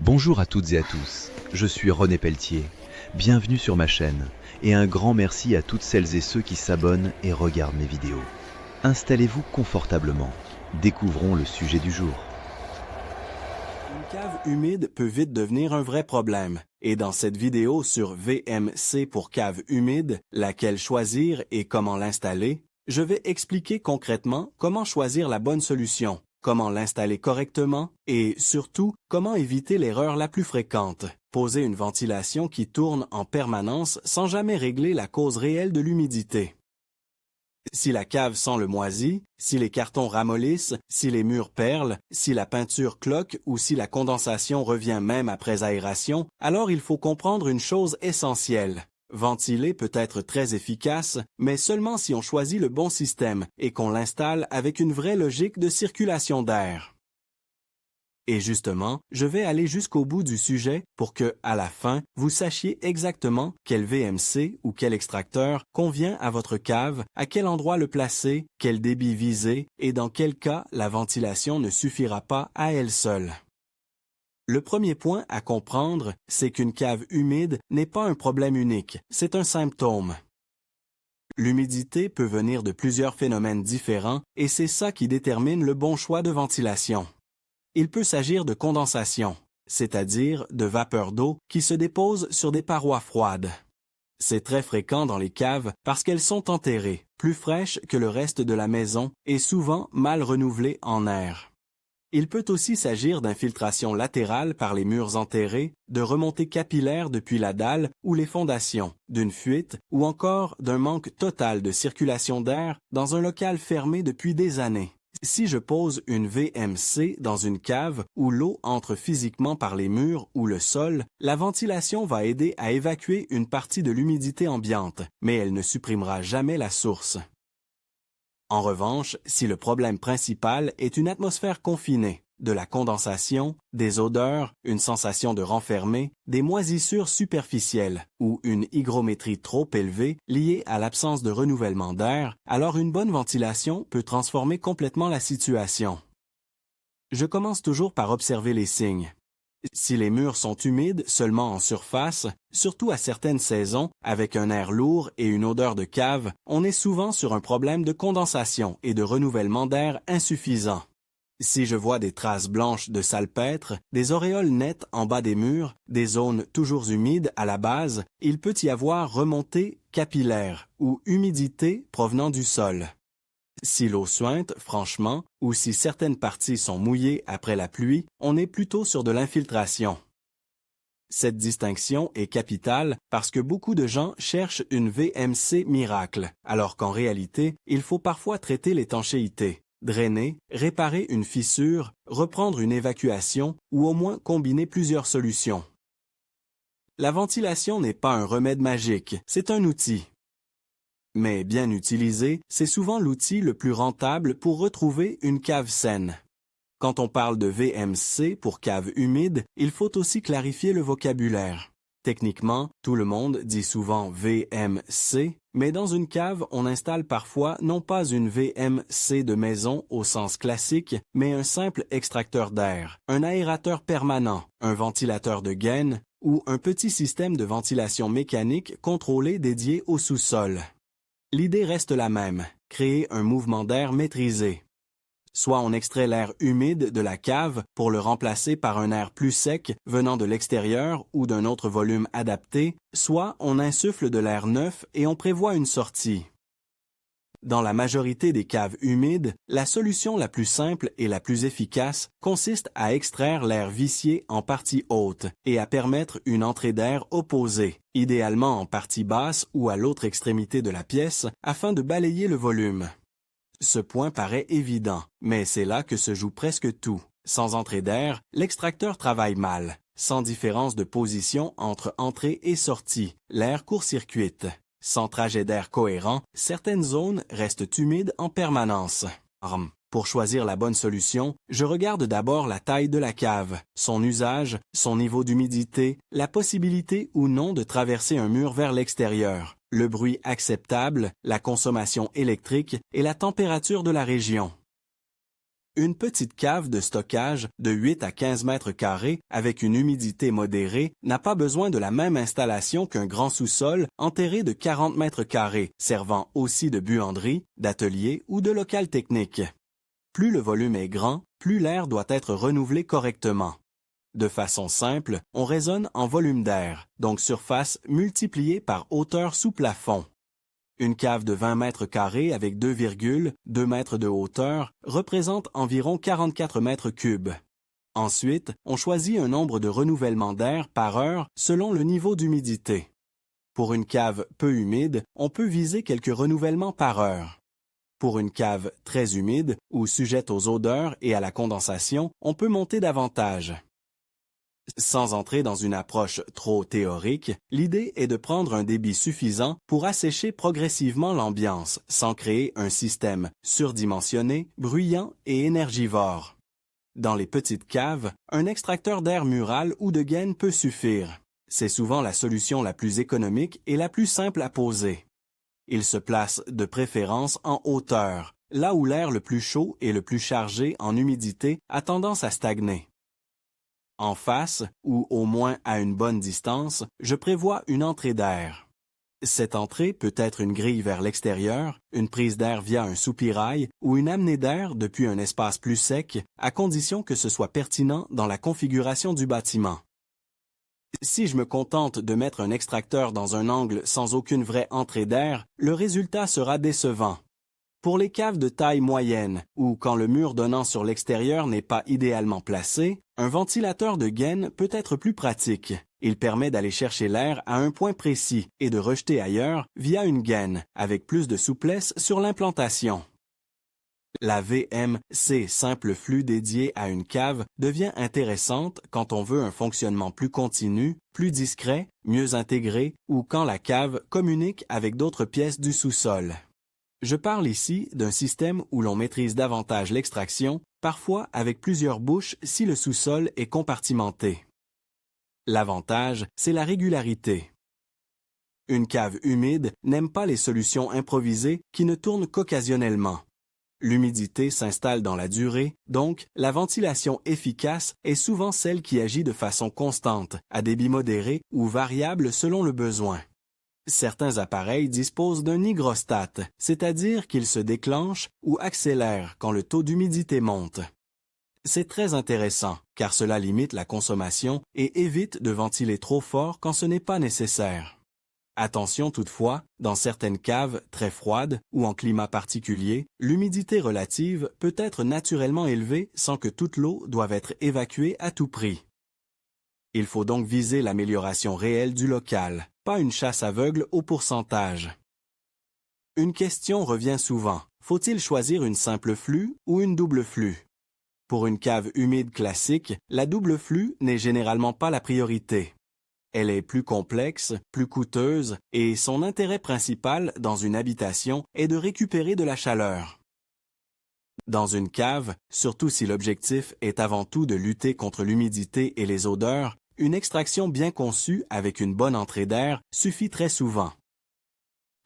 Bonjour à toutes et à tous, je suis René Pelletier. Bienvenue sur ma chaîne et un grand merci à toutes celles et ceux qui s'abonnent et regardent mes vidéos. Installez-vous confortablement, découvrons le sujet du jour. Une cave humide peut vite devenir un vrai problème. Et dans cette vidéo sur VMC pour cave humide, laquelle choisir et comment l'installer, je vais expliquer concrètement comment choisir la bonne solution, comment l'installer correctement et, surtout, comment éviter l'erreur la plus fréquente, poser une ventilation qui tourne en permanence sans jamais régler la cause réelle de l'humidité. Si la cave sent le moisi, si les cartons ramollissent, si les murs perlent, si la peinture cloque ou si la condensation revient même après aération, alors il faut comprendre une chose essentielle. Ventiler peut être très efficace, mais seulement si on choisit le bon système et qu'on l'installe avec une vraie logique de circulation d'air. Et justement, je vais aller jusqu'au bout du sujet pour que, à la fin, vous sachiez exactement quel VMC ou quel extracteur convient à votre cave, à quel endroit le placer, quel débit viser et dans quel cas la ventilation ne suffira pas à elle seule. Le premier point à comprendre, c'est qu'une cave humide n'est pas un problème unique, c'est un symptôme. L'humidité peut venir de plusieurs phénomènes différents et c'est ça qui détermine le bon choix de ventilation. Il peut s'agir de condensation, c'est-à-dire de vapeur d'eau qui se dépose sur des parois froides. C'est très fréquent dans les caves parce qu'elles sont enterrées, plus fraîches que le reste de la maison et souvent mal renouvelées en air. Il peut aussi s'agir d'infiltration latérale par les murs enterrés, de remontées capillaires depuis la dalle ou les fondations, d'une fuite ou encore d'un manque total de circulation d'air dans un local fermé depuis des années. Si je pose une VMC dans une cave où l'eau entre physiquement par les murs ou le sol, la ventilation va aider à évacuer une partie de l'humidité ambiante, mais elle ne supprimera jamais la source. En revanche, si le problème principal est une atmosphère confinée, de la condensation, des odeurs, une sensation de renfermé, des moisissures superficielles ou une hygrométrie trop élevée liée à l'absence de renouvellement d'air, alors une bonne ventilation peut transformer complètement la situation. Je commence toujours par observer les signes. Si les murs sont humides seulement en surface, surtout à certaines saisons, avec un air lourd et une odeur de cave, on est souvent sur un problème de condensation et de renouvellement d'air insuffisant. Si je vois des traces blanches de salpêtre, des auréoles nettes en bas des murs, des zones toujours humides à la base, il peut y avoir remontée capillaire ou humidité provenant du sol. Si l'eau suinte, franchement, ou si certaines parties sont mouillées après la pluie, on est plutôt sur de l'infiltration. Cette distinction est capitale parce que beaucoup de gens cherchent une VMC miracle, alors qu'en réalité, il faut parfois traiter l'étanchéité, drainer, réparer une fissure, reprendre une évacuation ou au moins combiner plusieurs solutions. La ventilation n'est pas un remède magique, c'est un outil. Mais bien utilisé, c'est souvent l'outil le plus rentable pour retrouver une cave saine. Quand on parle de VMC pour cave humide, il faut aussi clarifier le vocabulaire. Techniquement, tout le monde dit souvent VMC, mais dans une cave, on installe parfois non pas une VMC de maison au sens classique, mais un simple extracteur d'air, un aérateur permanent, un ventilateur de gaine ou un petit système de ventilation mécanique contrôlé dédié au sous-sol. L'idée reste la même, créer un mouvement d'air maîtrisé. Soit on extrait l'air humide de la cave pour le remplacer par un air plus sec venant de l'extérieur ou d'un autre volume adapté, soit on insuffle de l'air neuf et on prévoit une sortie. Dans la majorité des caves humides, la solution la plus simple et la plus efficace consiste à extraire l'air vicié en partie haute et à permettre une entrée d'air opposée, idéalement en partie basse ou à l'autre extrémité de la pièce, afin de balayer le volume. Ce point paraît évident, mais c'est là que se joue presque tout. Sans entrée d'air, l'extracteur travaille mal. Sans différence de position entre entrée et sortie, l'air court-circuite. Sans trajet d'air cohérent, certaines zones restent humides en permanence. Pour choisir la bonne solution, je regarde d'abord la taille de la cave, son usage, son niveau d'humidité, la possibilité ou non de traverser un mur vers l'extérieur, le bruit acceptable, la consommation électrique et la température de la région. Une petite cave de stockage de 8 à 15 mètres carrés avec une humidité modérée n'a pas besoin de la même installation qu'un grand sous-sol enterré de 40 mètres carrés, servant aussi de buanderie, d'atelier ou de local technique. Plus le volume est grand, plus l'air doit être renouvelé correctement. De façon simple, on raisonne en volume d'air, donc surface multipliée par hauteur sous plafond. Une cave de 20 mètres carrés avec 2,2 mètres de hauteur représente environ 44 mètres cubes. Ensuite, on choisit un nombre de renouvellements d'air par heure selon le niveau d'humidité. Pour une cave peu humide, on peut viser quelques renouvellements par heure. Pour une cave très humide ou sujette aux odeurs et à la condensation, on peut monter davantage. Sans entrer dans une approche trop théorique, l'idée est de prendre un débit suffisant pour assécher progressivement l'ambiance, sans créer un système surdimensionné, bruyant et énergivore. Dans les petites caves, un extracteur d'air mural ou de gaine peut suffire. C'est souvent la solution la plus économique et la plus simple à poser. Il se place de préférence en hauteur, là où l'air le plus chaud et le plus chargé en humidité a tendance à stagner. En face, ou au moins à une bonne distance, je prévois une entrée d'air. Cette entrée peut être une grille vers l'extérieur, une prise d'air via un soupirail ou une amenée d'air depuis un espace plus sec, à condition que ce soit pertinent dans la configuration du bâtiment. Si je me contente de mettre un extracteur dans un angle sans aucune vraie entrée d'air, le résultat sera décevant. Pour les caves de taille moyenne, ou quand le mur donnant sur l'extérieur n'est pas idéalement placé, un ventilateur de gaine peut être plus pratique. Il permet d'aller chercher l'air à un point précis et de rejeter ailleurs via une gaine, avec plus de souplesse sur l'implantation. La VMC simple flux dédiée à une cave devient intéressante quand on veut un fonctionnement plus continu, plus discret, mieux intégré ou quand la cave communique avec d'autres pièces du sous-sol. Je parle ici d'un système où l'on maîtrise davantage l'extraction, parfois avec plusieurs bouches si le sous-sol est compartimenté. L'avantage, c'est la régularité. Une cave humide n'aime pas les solutions improvisées qui ne tournent qu'occasionnellement. L'humidité s'installe dans la durée, donc la ventilation efficace est souvent celle qui agit de façon constante, à débit modéré ou variable selon le besoin. Certains appareils disposent d'un hygrostat, c'est-à-dire qu'ils se déclenchent ou accélèrent quand le taux d'humidité monte. C'est très intéressant, car cela limite la consommation et évite de ventiler trop fort quand ce n'est pas nécessaire. Attention toutefois, dans certaines caves très froides ou en climat particulier, l'humidité relative peut être naturellement élevée sans que toute l'eau doive être évacuée à tout prix. Il faut donc viser l'amélioration réelle du local, pas une chasse aveugle au pourcentage. Une question revient souvent. Faut-il choisir une simple flux ou une double flux? Pour une cave humide classique, la double flux n'est généralement pas la priorité. Elle est plus complexe, plus coûteuse, et son intérêt principal dans une habitation est de récupérer de la chaleur. Dans une cave, surtout si l'objectif est avant tout de lutter contre l'humidité et les odeurs, une extraction bien conçue avec une bonne entrée d'air suffit très souvent.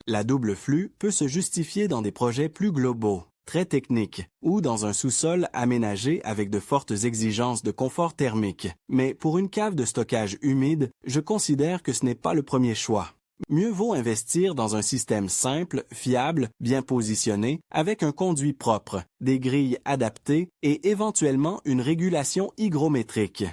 La double flux peut se justifier dans des projets plus globaux, très techniques, ou dans un sous-sol aménagé avec de fortes exigences de confort thermique. Mais pour une cave de stockage humide, je considère que ce n'est pas le premier choix. Mieux vaut investir dans un système simple, fiable, bien positionné, avec un conduit propre, des grilles adaptées et éventuellement une régulation hygrométrique.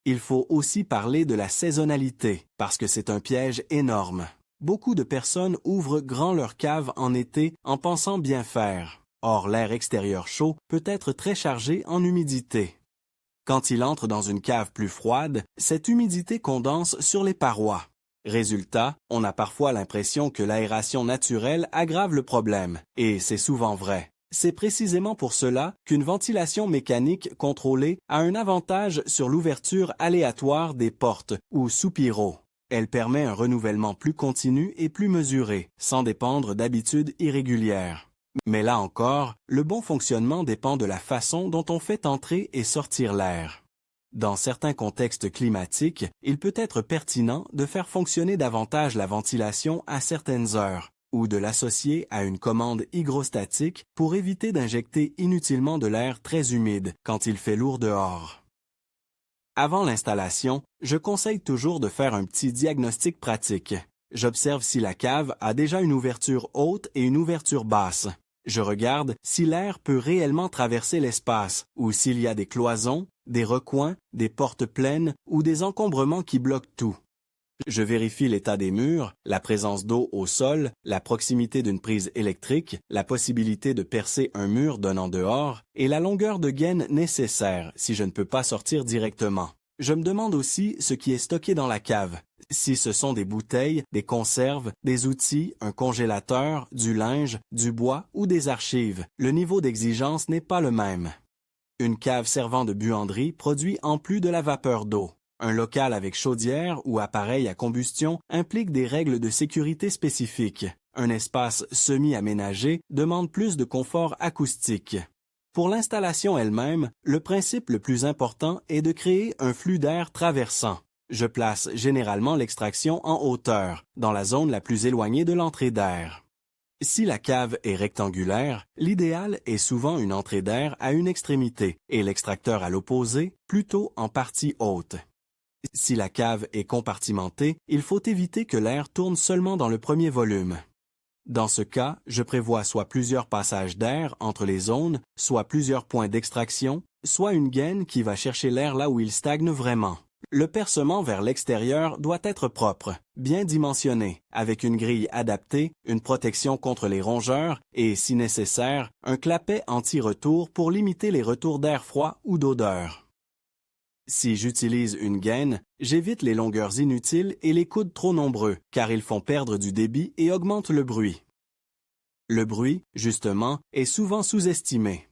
Il faut aussi parler de la saisonnalité, parce que c'est un piège énorme. Beaucoup de personnes ouvrent grand leur cave en été en pensant bien faire. Or, l'air extérieur chaud peut être très chargé en humidité. Quand il entre dans une cave plus froide, cette humidité condense sur les parois. Résultat, on a parfois l'impression que l'aération naturelle aggrave le problème, et c'est souvent vrai. C'est précisément pour cela qu'une ventilation mécanique contrôlée a un avantage sur l'ouverture aléatoire des portes ou soupiraux. Elle permet un renouvellement plus continu et plus mesuré, sans dépendre d'habitudes irrégulières. Mais là encore, le bon fonctionnement dépend de la façon dont on fait entrer et sortir l'air. Dans certains contextes climatiques, il peut être pertinent de faire fonctionner davantage la ventilation à certaines heures, ou de l'associer à une commande hygrostatique pour éviter d'injecter inutilement de l'air très humide quand il fait lourd dehors. Avant l'installation, je conseille toujours de faire un petit diagnostic pratique. J'observe si la cave a déjà une ouverture haute et une ouverture basse. Je regarde si l'air peut réellement traverser l'espace ou s'il y a des cloisons, des recoins, des portes pleines ou des encombrements qui bloquent tout. Je vérifie l'état des murs, la présence d'eau au sol, la proximité d'une prise électrique, la possibilité de percer un mur donnant dehors et la longueur de gaine nécessaire si je ne peux pas sortir directement. Je me demande aussi ce qui est stocké dans la cave, si ce sont des bouteilles, des conserves, des outils, un congélateur, du linge, du bois ou des archives. Le niveau d'exigence n'est pas le même. Une cave servant de buanderie produit en plus de la vapeur d'eau. Un local avec chaudière ou appareil à combustion implique des règles de sécurité spécifiques. Un espace semi-aménagé demande plus de confort acoustique. Pour l'installation elle-même, le principe le plus important est de créer un flux d'air traversant. Je place généralement l'extraction en hauteur, dans la zone la plus éloignée de l'entrée d'air. Si la cave est rectangulaire, l'idéal est souvent une entrée d'air à une extrémité et l'extracteur à l'opposé, plutôt en partie haute. Si la cave est compartimentée, il faut éviter que l'air tourne seulement dans le premier volume. Dans ce cas, je prévois soit plusieurs passages d'air entre les zones, soit plusieurs points d'extraction, soit une gaine qui va chercher l'air là où il stagne vraiment. Le percement vers l'extérieur doit être propre, bien dimensionné, avec une grille adaptée, une protection contre les rongeurs et, si nécessaire, un clapet anti-retour pour limiter les retours d'air froid ou d'odeur. Si j'utilise une gaine, j'évite les longueurs inutiles et les coudes trop nombreux, car ils font perdre du débit et augmentent le bruit. Le bruit, justement, est souvent sous-estimé.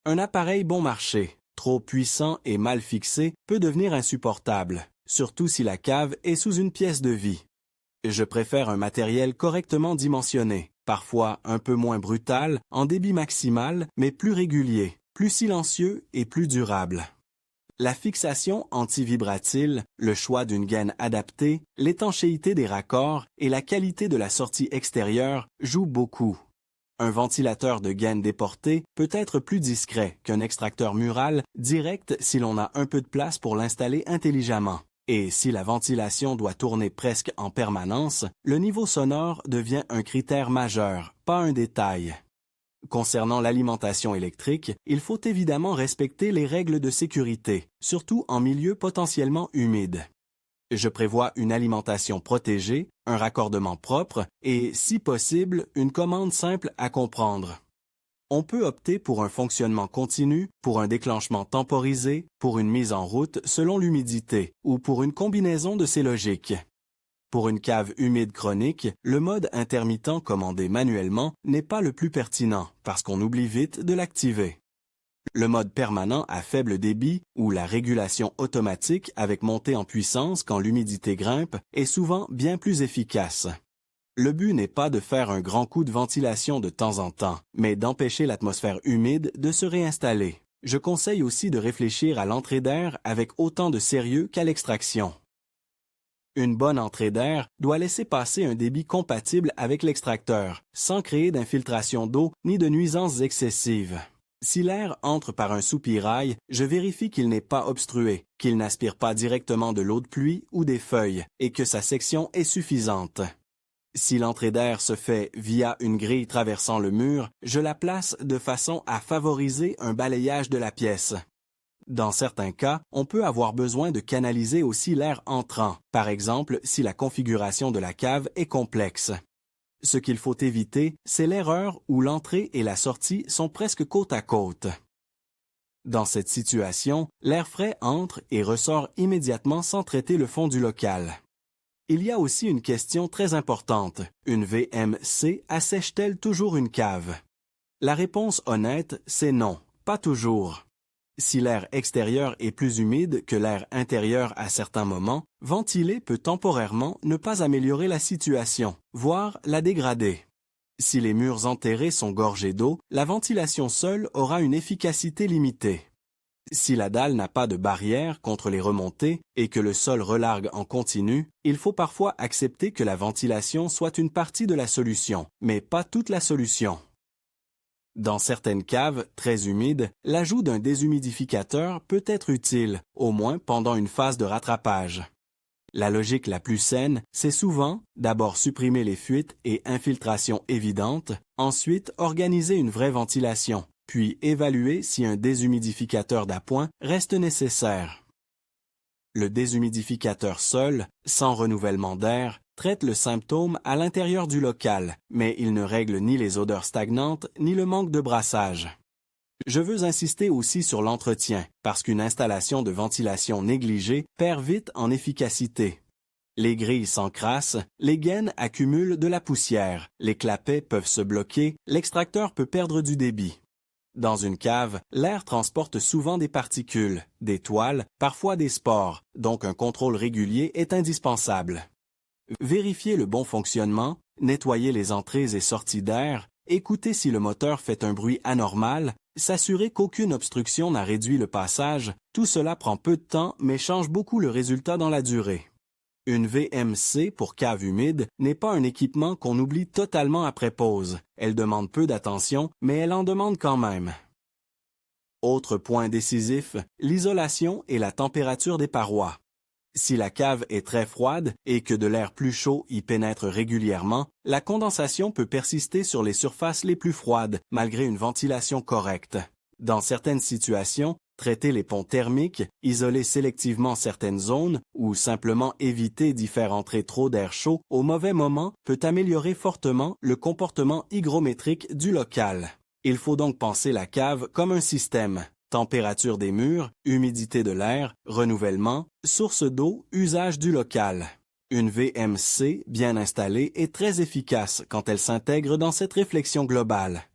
Un appareil bon marché, trop puissant et mal fixé, peut devenir insupportable, surtout si la cave est sous une pièce de vie. Je préfère un matériel correctement dimensionné, parfois un peu moins brutal, en débit maximal, mais plus régulier, plus silencieux et plus durable. La fixation anti-vibratile, le choix d'une gaine adaptée, l'étanchéité des raccords et la qualité de la sortie extérieure jouent beaucoup. Un ventilateur de gaine déportée peut être plus discret qu'un extracteur mural direct si l'on a un peu de place pour l'installer intelligemment. Et si la ventilation doit tourner presque en permanence, le niveau sonore devient un critère majeur, pas un détail. Concernant l'alimentation électrique, il faut évidemment respecter les règles de sécurité, surtout en milieu potentiellement humide. Je prévois une alimentation protégée, un raccordement propre et, si possible, une commande simple à comprendre. On peut opter pour un fonctionnement continu, pour un déclenchement temporisé, pour une mise en route selon l'humidité ou pour une combinaison de ces logiques. Pour une cave humide chronique, le mode intermittent commandé manuellement n'est pas le plus pertinent parce qu'on oublie vite de l'activer. Le mode permanent à faible débit ou la régulation automatique avec montée en puissance quand l'humidité grimpe est souvent bien plus efficace. Le but n'est pas de faire un grand coup de ventilation de temps en temps, mais d'empêcher l'atmosphère humide de se réinstaller. Je conseille aussi de réfléchir à l'entrée d'air avec autant de sérieux qu'à l'extraction. Une bonne entrée d'air doit laisser passer un débit compatible avec l'extracteur, sans créer d'infiltration d'eau ni de nuisances excessives. Si l'air entre par un soupirail, je vérifie qu'il n'est pas obstrué, qu'il n'aspire pas directement de l'eau de pluie ou des feuilles et que sa section est suffisante. Si l'entrée d'air se fait via une grille traversant le mur, je la place de façon à favoriser un balayage de la pièce. Dans certains cas, on peut avoir besoin de canaliser aussi l'air entrant, par exemple si la configuration de la cave est complexe. Ce qu'il faut éviter, c'est l'erreur où l'entrée et la sortie sont presque côte à côte. Dans cette situation, l'air frais entre et ressort immédiatement sans traiter le fond du local. Il y a aussi une question très importante. Une VMC assèche-t-elle toujours une cave? La réponse honnête, c'est non, pas toujours. Si l'air extérieur est plus humide que l'air intérieur à certains moments, ventiler peut temporairement ne pas améliorer la situation, voire la dégrader. Si les murs enterrés sont gorgés d'eau, la ventilation seule aura une efficacité limitée. Si la dalle n'a pas de barrière contre les remontées et que le sol relargue en continu, il faut parfois accepter que la ventilation soit une partie de la solution, mais pas toute la solution. Dans certaines caves très humides, l'ajout d'un déshumidificateur peut être utile, au moins pendant une phase de rattrapage. La logique la plus saine, c'est souvent d'abord supprimer les fuites et infiltrations évidentes, ensuite organiser une vraie ventilation, puis évaluer si un déshumidificateur d'appoint reste nécessaire. Le déshumidificateur seul, sans renouvellement d'air, traite le symptôme à l'intérieur du local, mais il ne règle ni les odeurs stagnantes ni le manque de brassage. Je veux insister aussi sur l'entretien, parce qu'une installation de ventilation négligée perd vite en efficacité. Les grilles s'encrassent, les gaines accumulent de la poussière, les clapets peuvent se bloquer, l'extracteur peut perdre du débit. Dans une cave, l'air transporte souvent des particules, des toiles, parfois des spores, donc un contrôle régulier est indispensable. Vérifiez le bon fonctionnement, nettoyez les entrées et sorties d'air, écoutez si le moteur fait un bruit anormal, s'assurer qu'aucune obstruction n'a réduit le passage, tout cela prend peu de temps mais change beaucoup le résultat dans la durée. Une VMC pour cave humide n'est pas un équipement qu'on oublie totalement après pause. Elle demande peu d'attention, mais elle en demande quand même. Autre point décisif, l'isolation et la température des parois. Si la cave est très froide et que de l'air plus chaud y pénètre régulièrement, la condensation peut persister sur les surfaces les plus froides, malgré une ventilation correcte. Dans certaines situations, traiter les ponts thermiques, isoler sélectivement certaines zones ou simplement éviter d'y faire entrer trop d'air chaud au mauvais moment peut améliorer fortement le comportement hygrométrique du local. Il faut donc penser la cave comme un système. Température des murs, humidité de l'air, renouvellement, source d'eau, usage du local. Une VMC bien installée est très efficace quand elle s'intègre dans cette réflexion globale.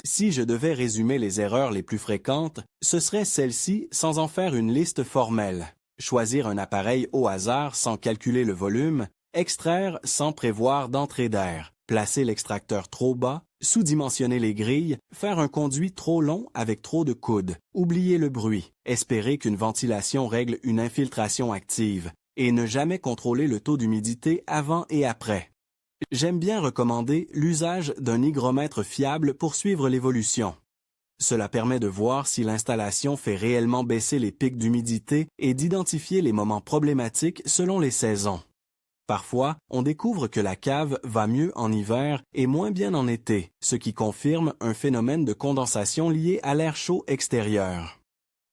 Si je devais résumer les erreurs les plus fréquentes, ce serait celles-ci sans en faire une liste formelle. Choisir un appareil au hasard sans calculer le volume, extraire sans prévoir d'entrée d'air, placer l'extracteur trop bas, sous-dimensionner les grilles, faire un conduit trop long avec trop de coudes, oublier le bruit, espérer qu'une ventilation règle une infiltration active, et ne jamais contrôler le taux d'humidité avant et après. J'aime bien recommander l'usage d'un hygromètre fiable pour suivre l'évolution. Cela permet de voir si l'installation fait réellement baisser les pics d'humidité et d'identifier les moments problématiques selon les saisons. Parfois, on découvre que la cave va mieux en hiver et moins bien en été, ce qui confirme un phénomène de condensation lié à l'air chaud extérieur.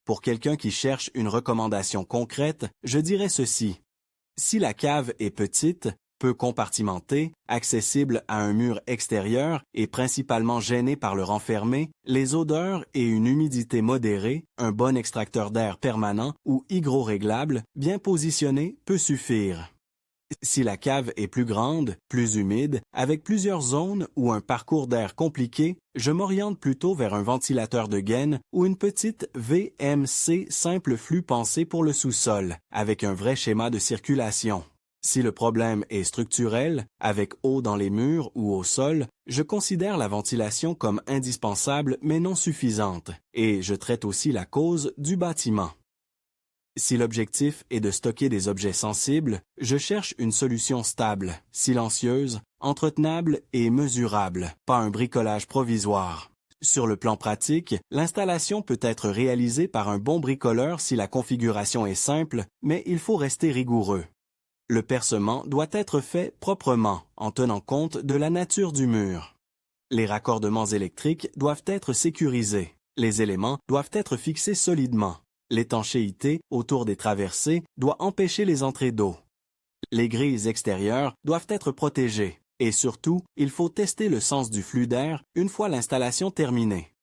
Pour quelqu'un qui cherche une recommandation concrète, je dirais ceci. Si la cave est petite, peu compartimentée, accessible à un mur extérieur et principalement gênée par le renfermé, les odeurs et une humidité modérée, un bon extracteur d'air permanent ou hygro-réglable, bien positionné, peut suffire. Si la cave est plus grande, plus humide, avec plusieurs zones ou un parcours d'air compliqué, je m'oriente plutôt vers un ventilateur de gaine ou une petite VMC simple flux pensée pour le sous-sol, avec un vrai schéma de circulation. Si le problème est structurel, avec eau dans les murs ou au sol, je considère la ventilation comme indispensable mais non suffisante, et je traite aussi la cause du bâtiment. Si l'objectif est de stocker des objets sensibles, je cherche une solution stable, silencieuse, entretenable et mesurable, pas un bricolage provisoire. Sur le plan pratique, l'installation peut être réalisée par un bon bricoleur si la configuration est simple, mais il faut rester rigoureux. Le percement doit être fait proprement, en tenant compte de la nature du mur. Les raccordements électriques doivent être sécurisés. Les éléments doivent être fixés solidement. L'étanchéité autour des traversées doit empêcher les entrées d'eau. Les grilles extérieures doivent être protégées. Et surtout, il faut tester le sens du flux d'air une fois l'installation terminée.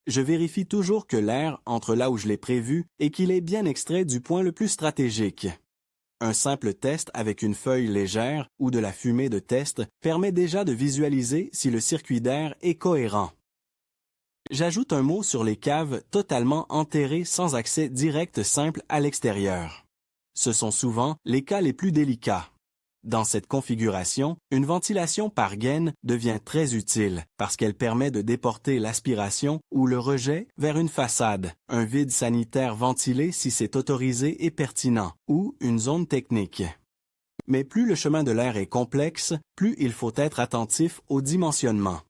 Je vérifie toujours que l'air entre là où je l'ai prévu et qu'il est bien extrait du point le plus stratégique. Un simple test avec une feuille légère ou de la fumée de test permet déjà de visualiser si le circuit d'air est cohérent. J'ajoute un mot sur les caves totalement enterrées sans accès direct simple à l'extérieur. Ce sont souvent les cas les plus délicats. Dans cette configuration, une ventilation par gaine devient très utile parce qu'elle permet de déporter l'aspiration ou le rejet vers une façade, un vide sanitaire ventilé si c'est autorisé et pertinent, ou une zone technique. Mais plus le chemin de l'air est complexe, plus il faut être attentif au dimensionnement.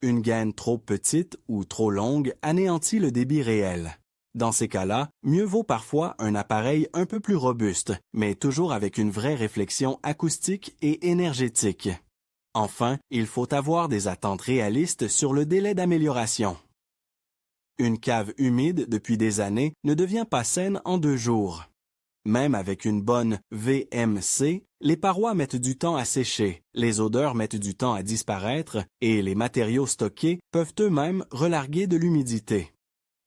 Une gaine trop petite ou trop longue anéantit le débit réel. Dans ces cas-là, mieux vaut parfois un appareil un peu plus robuste, mais toujours avec une vraie réflexion acoustique et énergétique. Enfin, il faut avoir des attentes réalistes sur le délai d'amélioration. Une cave humide depuis des années ne devient pas saine en 2 jours. Même avec une bonne VMC, les parois mettent du temps à sécher, les odeurs mettent du temps à disparaître et les matériaux stockés peuvent eux-mêmes relarguer de l'humidité.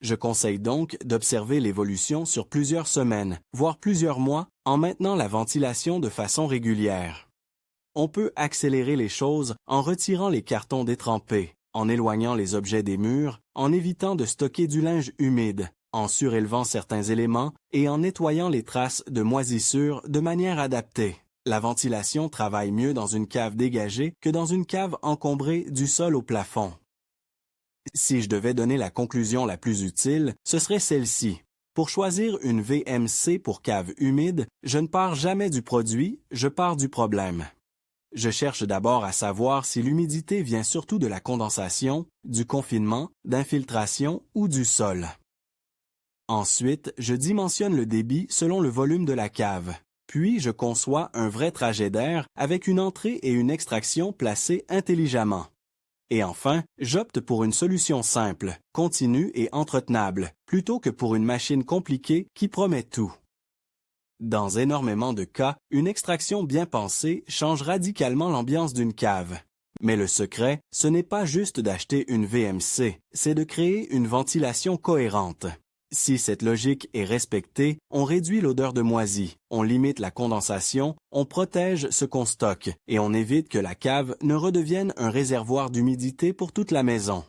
Je conseille donc d'observer l'évolution sur plusieurs semaines, voire plusieurs mois, en maintenant la ventilation de façon régulière. On peut accélérer les choses en retirant les cartons détrempés, en éloignant les objets des murs, en évitant de stocker du linge humide, en surélevant certains éléments et en nettoyant les traces de moisissure de manière adaptée. La ventilation travaille mieux dans une cave dégagée que dans une cave encombrée du sol au plafond. Si je devais donner la conclusion la plus utile, ce serait celle-ci. Pour choisir une VMC pour cave humide, je ne pars jamais du produit, je pars du problème. Je cherche d'abord à savoir si l'humidité vient surtout de la condensation, du confinement, d'infiltration ou du sol. Ensuite, je dimensionne le débit selon le volume de la cave. Puis, je conçois un vrai trajet d'air avec une entrée et une extraction placées intelligemment. Et enfin, j'opte pour une solution simple, continue et entretenable, plutôt que pour une machine compliquée qui promet tout. Dans énormément de cas, une extraction bien pensée change radicalement l'ambiance d'une cave. Mais le secret, ce n'est pas juste d'acheter une VMC, c'est de créer une ventilation cohérente. Si cette logique est respectée, on réduit l'odeur de moisi, on limite la condensation, on protège ce qu'on stocke et on évite que la cave ne redevienne un réservoir d'humidité pour toute la maison.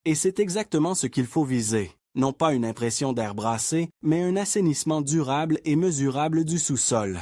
Et c'est exactement ce qu'il faut viser, non pas une impression d'air brassé, mais un assainissement durable et mesurable du sous-sol.